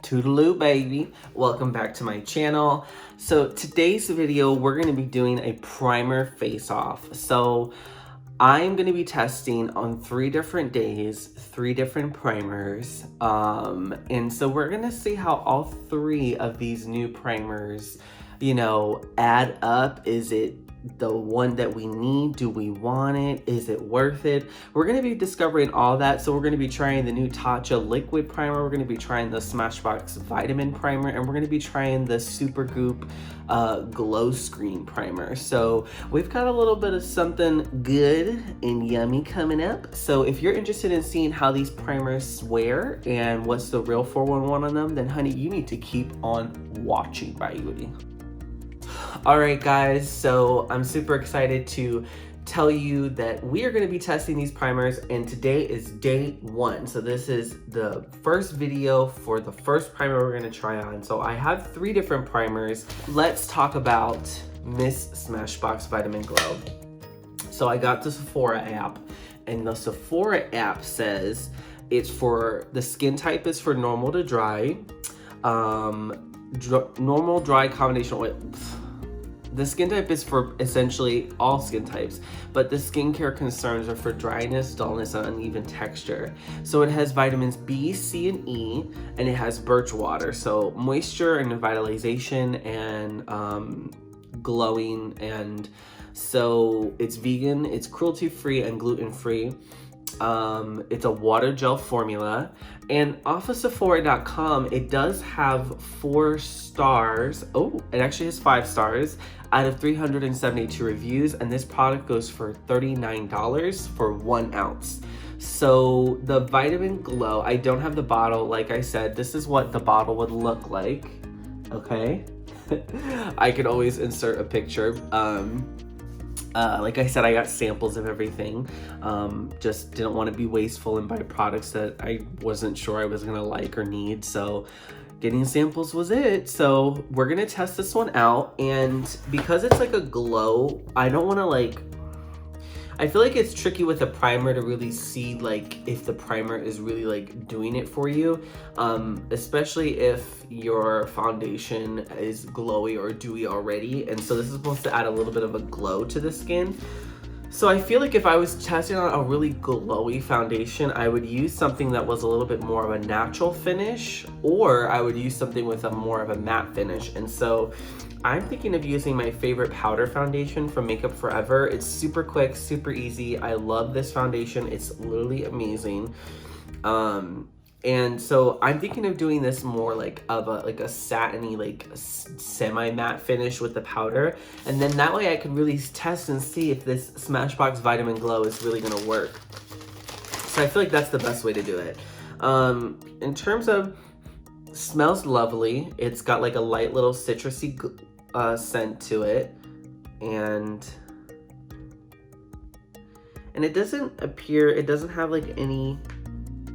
Toodaloo baby, welcome back to my channel. So today's video, we're going to be doing a primer face off. So I'm going to be testing on 3 different days, 3 different primers. And so we're going to see how all 3 of these new primers, add up. Is it the one that we need? Do we want it? Is it worth it? We're going to be discovering all that. So we're going to be trying the new Tatcha liquid primer. We're going to be trying the Smashbox Vitamin primer, and we're going to be trying the Supergoop glow screen primer. So we've got a little bit of something good and yummy coming up. So if you're interested in seeing how these primers wear and what's the real 411 on them, then honey, you need to keep on watching, baby. All right, guys, so I'm super excited to tell you that we are going to be testing these primers, and today is day 1. So this is the first video for the first primer we're going to try on. So I have 3 different primers. Let's talk about Miss Smashbox Vitamin Glow. So I got the Sephora app, and the Sephora app says it's for the skin type is for normal to dry, normal, dry, combination oil. The skin type is for essentially all skin types, but the skincare concerns are for dryness, dullness, and uneven texture. So it has vitamins B, C, and E, and it has birch water. So moisture and revitalization and glowing. And so it's vegan, it's cruelty-free and gluten-free. It's a water gel formula, and off of Sephora.com, it does have 4 stars. Oh, it actually has 5 stars out of 372 reviews, and this product goes for $39 for 1 ounce. So the Vitamin Glow, I don't have the bottle. Like I said, this is what the bottle would look like. Okay. I could always insert a picture. Like I said, I got samples of everything. Just didn't want to be wasteful and buy products that I wasn't sure I was gonna like or need. So getting samples was it. So we're gonna test this one out, and because it's like a glow, I don't want to I feel like it's tricky with a primer to really see if the primer is really doing it for you, especially if your foundation is glowy or dewy already. And so this is supposed to add a little bit of a glow to the skin. So I feel like if I was testing on a really glowy foundation, I would use something that was a little bit more of a natural finish, or I would use something with a more of a matte finish. And so I'm thinking of using my favorite powder foundation from Makeup Forever. It's super quick, super easy. I love this foundation. It's literally amazing. And so I'm thinking of doing this more of a satiny, semi-matte finish with the powder. And then that way I could really test and see if this Smashbox Vitamin Glow is really gonna work. So I feel like that's the best way to do it. In terms of, smells lovely. It's got a light little citrusy scent to it. And it doesn't have any,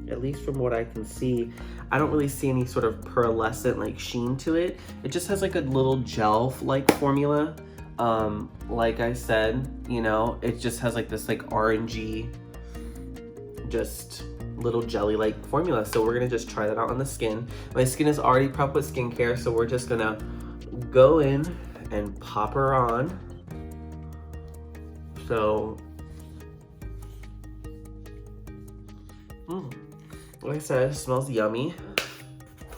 at least from what I can see, I don't really see any sort of pearlescent sheen to it. It just has a little gel-like formula. Like I said, it just has this orangey, just little jelly-like formula. So we're gonna just try that out on the skin. My skin is already prepped with skincare, so we're just gonna go in and pop her on. So, like I said, it smells yummy.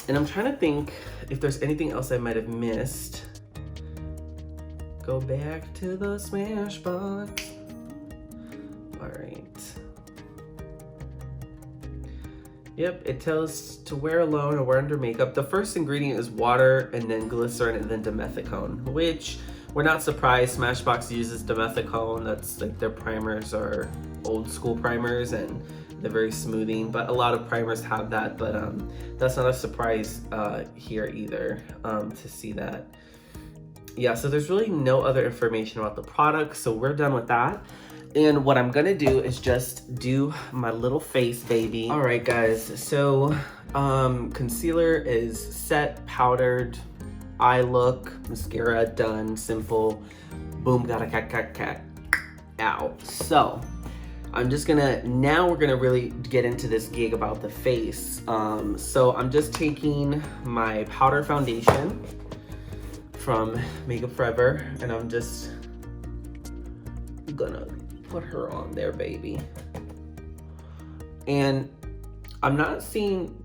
And I'm trying to think if there's anything else I might have missed. Go back to the Smashbox. All right. Yep, it tells to wear alone or wear under makeup. The first ingredient is water, and then glycerin, and then dimethicone, which we're not surprised. Smashbox uses dimethicone. That's their primers are old school primers, and they're very smoothing, but a lot of primers have that, but that's not a surprise here either to see that. Yeah, so there's really no other information about the product, so we're done with that. And what I'm gonna do is just do my little face, baby. All right, guys, so concealer is set, powdered, eye look, mascara done, simple, boom, got a cat, out. So Now we're gonna really get into this gig about the face. So I'm just taking my powder foundation from Makeup Forever, and I'm just gonna put her on there, baby. And I'm not seeing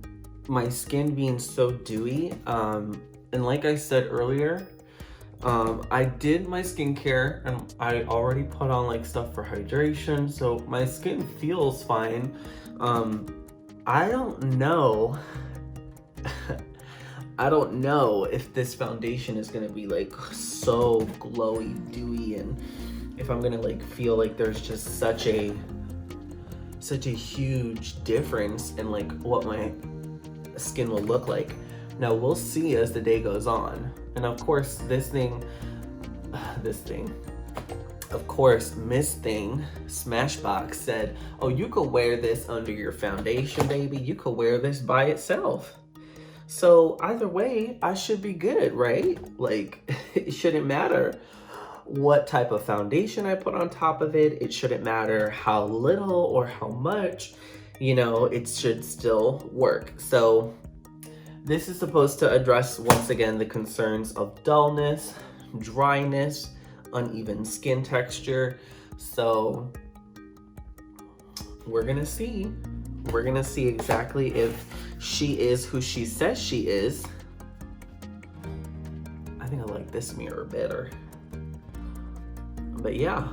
my skin being so dewy. And like I said earlier, I did my skincare and I already put on like stuff for hydration, so my skin feels fine. I don't know. I don't know if this foundation is gonna be like so glowy, dewy, and if I'm gonna like feel like there's just such a huge difference in like what my skin will look like. Now we'll see as the day goes on. And of course Miss Thing, Smashbox said, oh, you could wear this under your foundation, baby. You could wear this by itself. So either way, I should be good, right? Like, it shouldn't matter what type of foundation I put on top of it. It shouldn't matter how little or how much, you know, it should still work. So this is supposed to address, once again, the concerns of dullness, dryness, uneven skin texture. So we're gonna see. We're gonna see exactly if she is who she says she is. I think I like this mirror better. But yeah,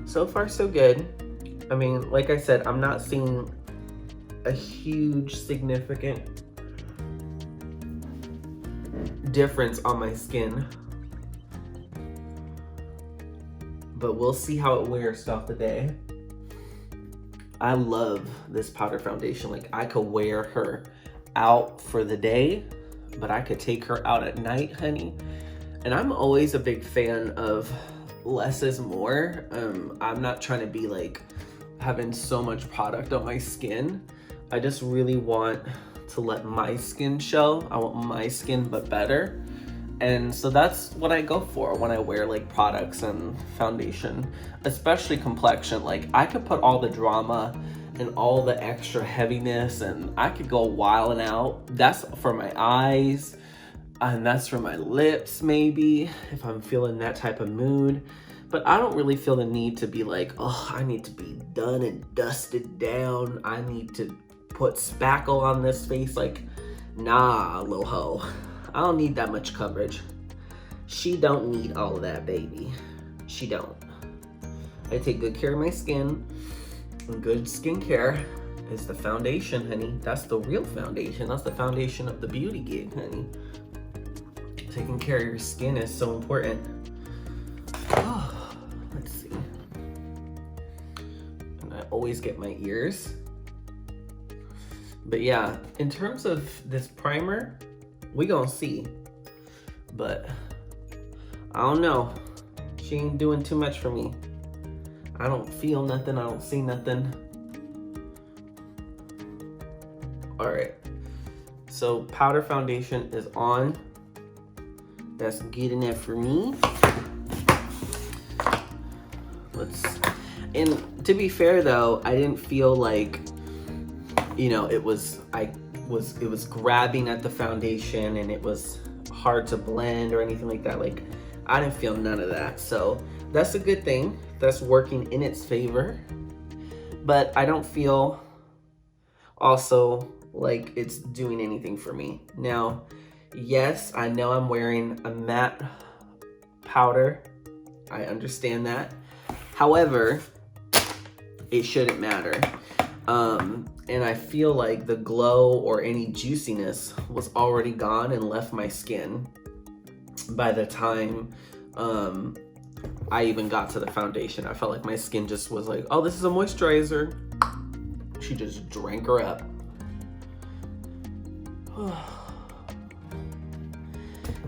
so far so good. I mean, like I said, I'm not seeing a huge significant difference on my skin, but we'll see how it wears throughout the day. I love this powder foundation. Like, I could wear her out for the day, but I could take her out at night, honey. And I'm always a big fan of less is more. I'm not trying to be like having so much product on my skin. I just really want to let my skin show. I want my skin but better. And so that's what I go for when I wear like products and foundation, especially complexion. Like, I could put all the drama and all the extra heaviness and I could go wilding out. That's for my eyes and that's for my lips, maybe, if I'm feeling that type of mood. But I don't really feel the need to be like, oh, I need to be done and dusted down. I need to put spackle on this face. Like, nah, little hoe. I don't need that much coverage. She don't need all of that, baby. She don't. I take good care of my skin. And good skincare is the foundation, honey. That's the real foundation. That's the foundation of the beauty gig, honey. Taking care of your skin is so important. Oh, let's see. And I always get my ears. But yeah, in terms of this primer, we gonna see. But I don't know. She ain't doing too much for me. I don't feel nothing. I don't see nothing. All right. So powder foundation is on. That's good enough for me. And to be fair though, I didn't feel like, you know, it was grabbing at the foundation and it was hard to blend or anything like that. Like, I didn't feel none of that. So that's a good thing. That's working in its favor. But I don't feel also like it's doing anything for me. Now, yes, I know I'm wearing a matte powder. I understand that. However, it shouldn't matter. And I feel like the glow or any juiciness was already gone and left my skin by the time I even got to the foundation. I felt like my skin just was like, oh, this is a moisturizer. She just drank her up.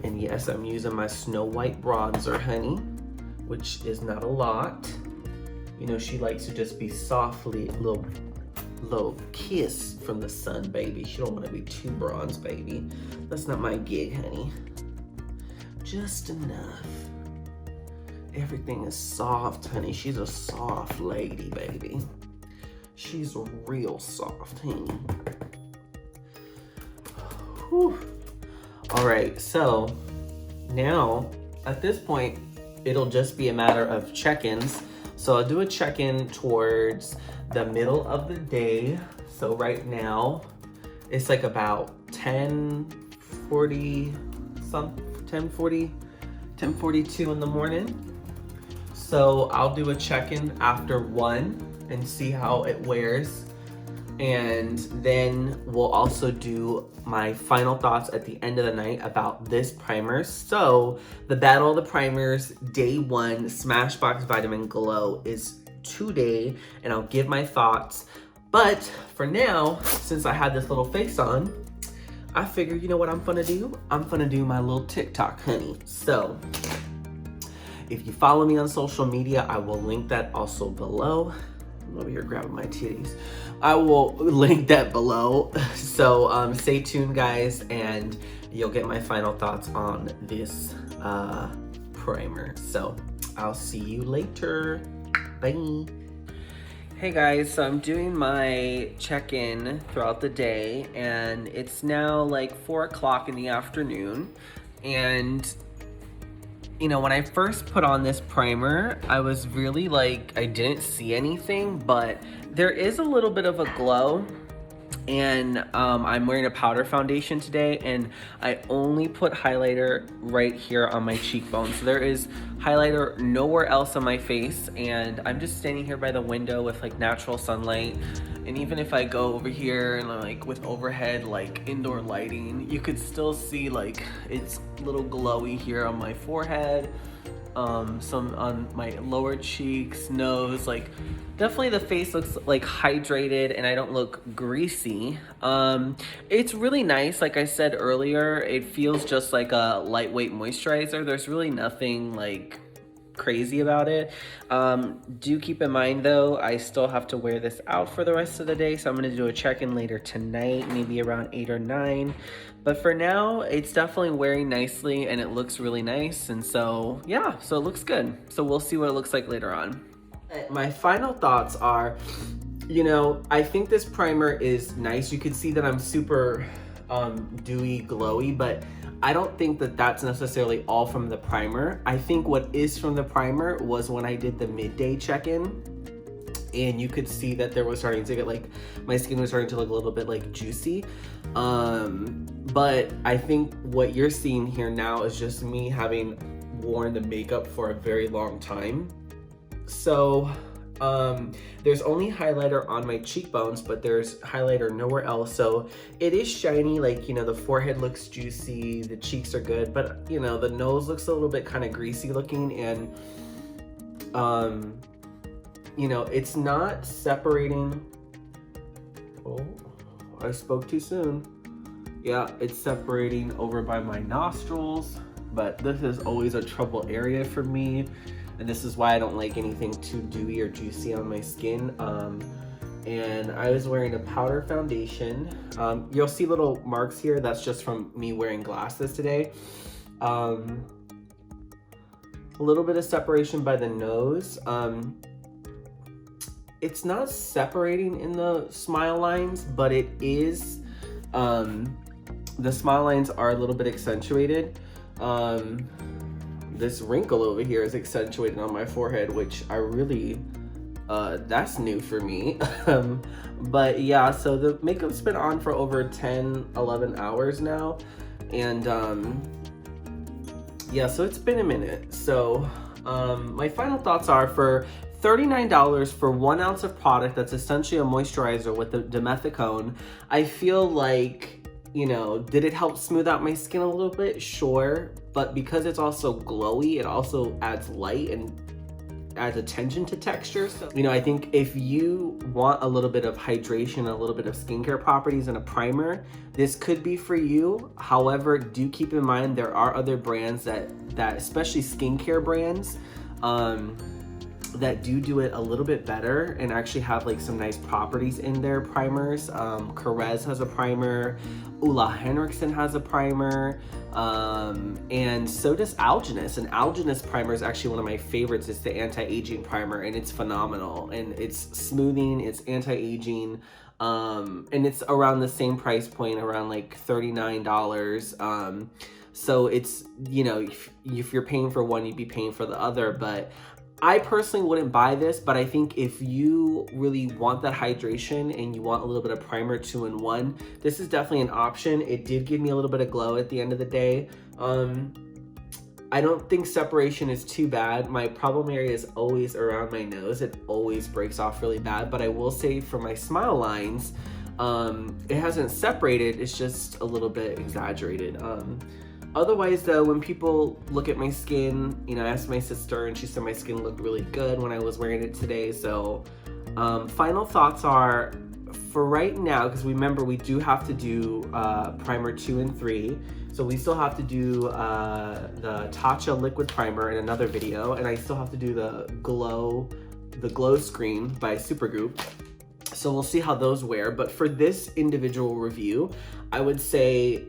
And yes, I'm using my Snow White bronzer, honey, which is not a lot. You know, she likes to just be softly, little kiss from the sun, baby. She don't want to be too bronze, baby. That's not my gig, honey. Just enough. Everything is soft, honey. She's a soft lady, baby. She's real soft, honey. Whew. All right, so now at this point, it'll just be a matter of check-ins. So I'll do a check-in towards the middle of the day. So right now, it's like about 10:42 in the morning. So I'll do a check-in after 1 and see how it wears. And then we'll also do my final thoughts at the end of the night about this primer. So the Battle of the Primers Day 1 Smashbox Vitamin Glow is today, and I'll give my thoughts. But for now, since I had this little face on, I figured, you know what I'm gonna do? I'm gonna do my little TikTok, honey. So if you follow me on social media, I will link that also below. I'm over here grabbing my titties. I will link that below. So stay tuned, guys, and you'll get my final thoughts on this primer. So I'll see you later. Bye. Hey guys, so I'm doing my check-in throughout the day, and it's now like 4 o'clock in the afternoon. And you know, when I first put on this primer, I was really like, I didn't see anything, but there is a little bit of a glow. And I'm wearing a powder foundation today, and I only put highlighter right here on my cheekbone. So there is highlighter nowhere else on my face, and I'm just standing here by the window with like natural sunlight. And even if I go over here and like with overhead like indoor lighting, you could still see like it's a little glowy here on my forehead, some on my lower cheeks, nose. Like definitely the face looks like hydrated, and I don't look greasy. It's really nice. Like I said earlier, it feels just like a lightweight moisturizer. There's really nothing like crazy about it. Do keep in mind though, I still have to wear this out for the rest of the day, so I'm gonna do a check-in later tonight, maybe around 8 or 9. But for now, it's definitely wearing nicely, and it looks really nice. And so yeah, so it looks good. So we'll see what it looks like later on. My final thoughts are, you know, I think this primer is nice. You can see that I'm super dewy, glowy, but I don't think that that's necessarily all from the primer. I think what is from the primer was when I did the midday check-in, and you could see that there was starting to get like, my skin was starting to look a little bit like juicy. But I think what you're seeing here now is just me having worn the makeup for a very long time. So there's only highlighter on my cheekbones, but there's highlighter nowhere else. So it is shiny, like, you know, the forehead looks juicy, the cheeks are good, but you know, the nose looks a little bit kind of greasy looking, and you know, it's not separating. Oh, I spoke too soon. Yeah, it's separating over by my nostrils, but this is always a trouble area for me. And this is why I don't like anything too dewy or juicy on my skin. And I was wearing a powder foundation. You'll see little marks here. That's just from me wearing glasses today. A little bit of separation by the nose. It's not separating in the smile lines, but it is, the smile lines are a little bit accentuated. This wrinkle over here is accentuated on my forehead, which I really, that's new for me. But yeah, so the makeup's been on for over 10, 11 hours now. And yeah, so it's been a minute. So my final thoughts are, for $39 for 1 ounce of product that's essentially a moisturizer with the dimethicone, I feel like, you know, did it help smooth out my skin a little bit? Sure. But because it's also glowy, it also adds light and adds attention to texture. So, you know, I think if you want a little bit of hydration, a little bit of skincare properties and a primer, this could be for you. However, do keep in mind there are other brands that especially skincare brands, that do it a little bit better and actually have like some nice properties in their primers. Carez has a primer, Ulla Henriksen has a primer, and so does Algenist. And Algenist primer is actually one of my favorites. It's the anti-aging primer, and it's phenomenal. And it's smoothing, it's anti-aging, and it's around the same price point, around like $39. So it's, you know, if you're paying for one, you'd be paying for the other. But I personally wouldn't buy this, but I think if you really want that hydration and you want a little bit of primer 2-in-1, this is definitely an option. It did give me a little bit of glow at the end of the day. I don't think separation is too bad. My problem area is always around my nose. It always breaks off really bad, but I will say for my smile lines, it hasn't separated. It's just a little bit exaggerated. Otherwise though, when people look at my skin, you know, I asked my sister and she said my skin looked really good when I was wearing it today. So final thoughts are, for right now, because remember we do have to do primer 2 and 3. So we still have to do the Tatcha liquid primer in another video, and I still have to do the glow screen by Supergoop. So we'll see how those wear. But for this individual review, I would say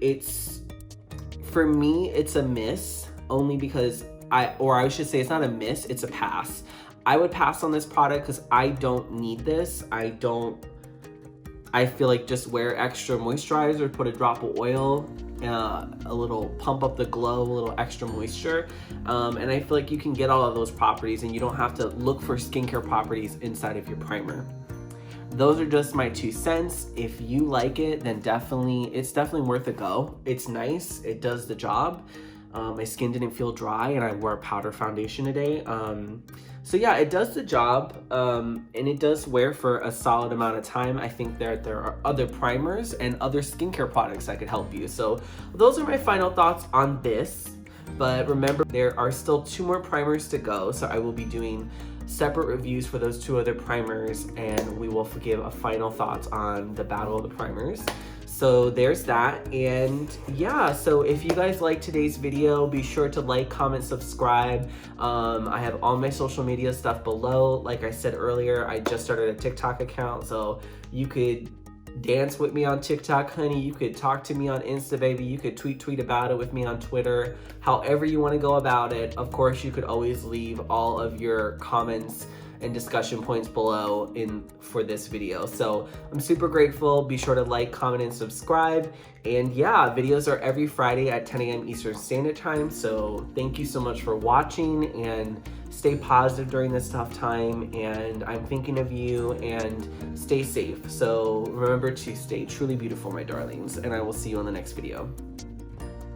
for me, it's a miss, only because I should say it's not a miss, it's a pass. I would pass on this product because I don't need this. I feel like just wear extra moisturizer, put a drop of oil, a little pump up the glow, a little extra moisture. And I feel like you can get all of those properties and you don't have to look for skincare properties inside of your primer. Those are just my 2 cents. If you like it, then it's definitely worth a go. It's nice, it does the job. My skin didn't feel dry and I wore a powder foundation today. So yeah, it does the job, and it does wear for a solid amount of time. I think there are other primers and other skincare products that could help you. So those are my final thoughts on this. But remember, there are still 2 more primers to go. So I will be doing separate reviews for those 2 other primers, and we will give a final thoughts on the battle of the primers. So there's that. And yeah, so if you guys like today's video, be sure to like, comment, subscribe. I have all my social media stuff below. Like I said earlier, I just started a TikTok account, so you could dance with me on TikTok, honey. You could talk to me on Insta, baby. You could tweet about it with me on Twitter. However you want to go about it. Of course, you could always leave all of your comments and discussion points below for this video. So I'm super grateful. Be sure to like, comment, and subscribe. And yeah, videos are every Friday at 10 a.m. Eastern Standard Time. So thank you so much for watching, and stay positive during this tough time. And I'm thinking of you, and stay safe. So remember to stay truly beautiful, my darlings, and I will see you on the next video.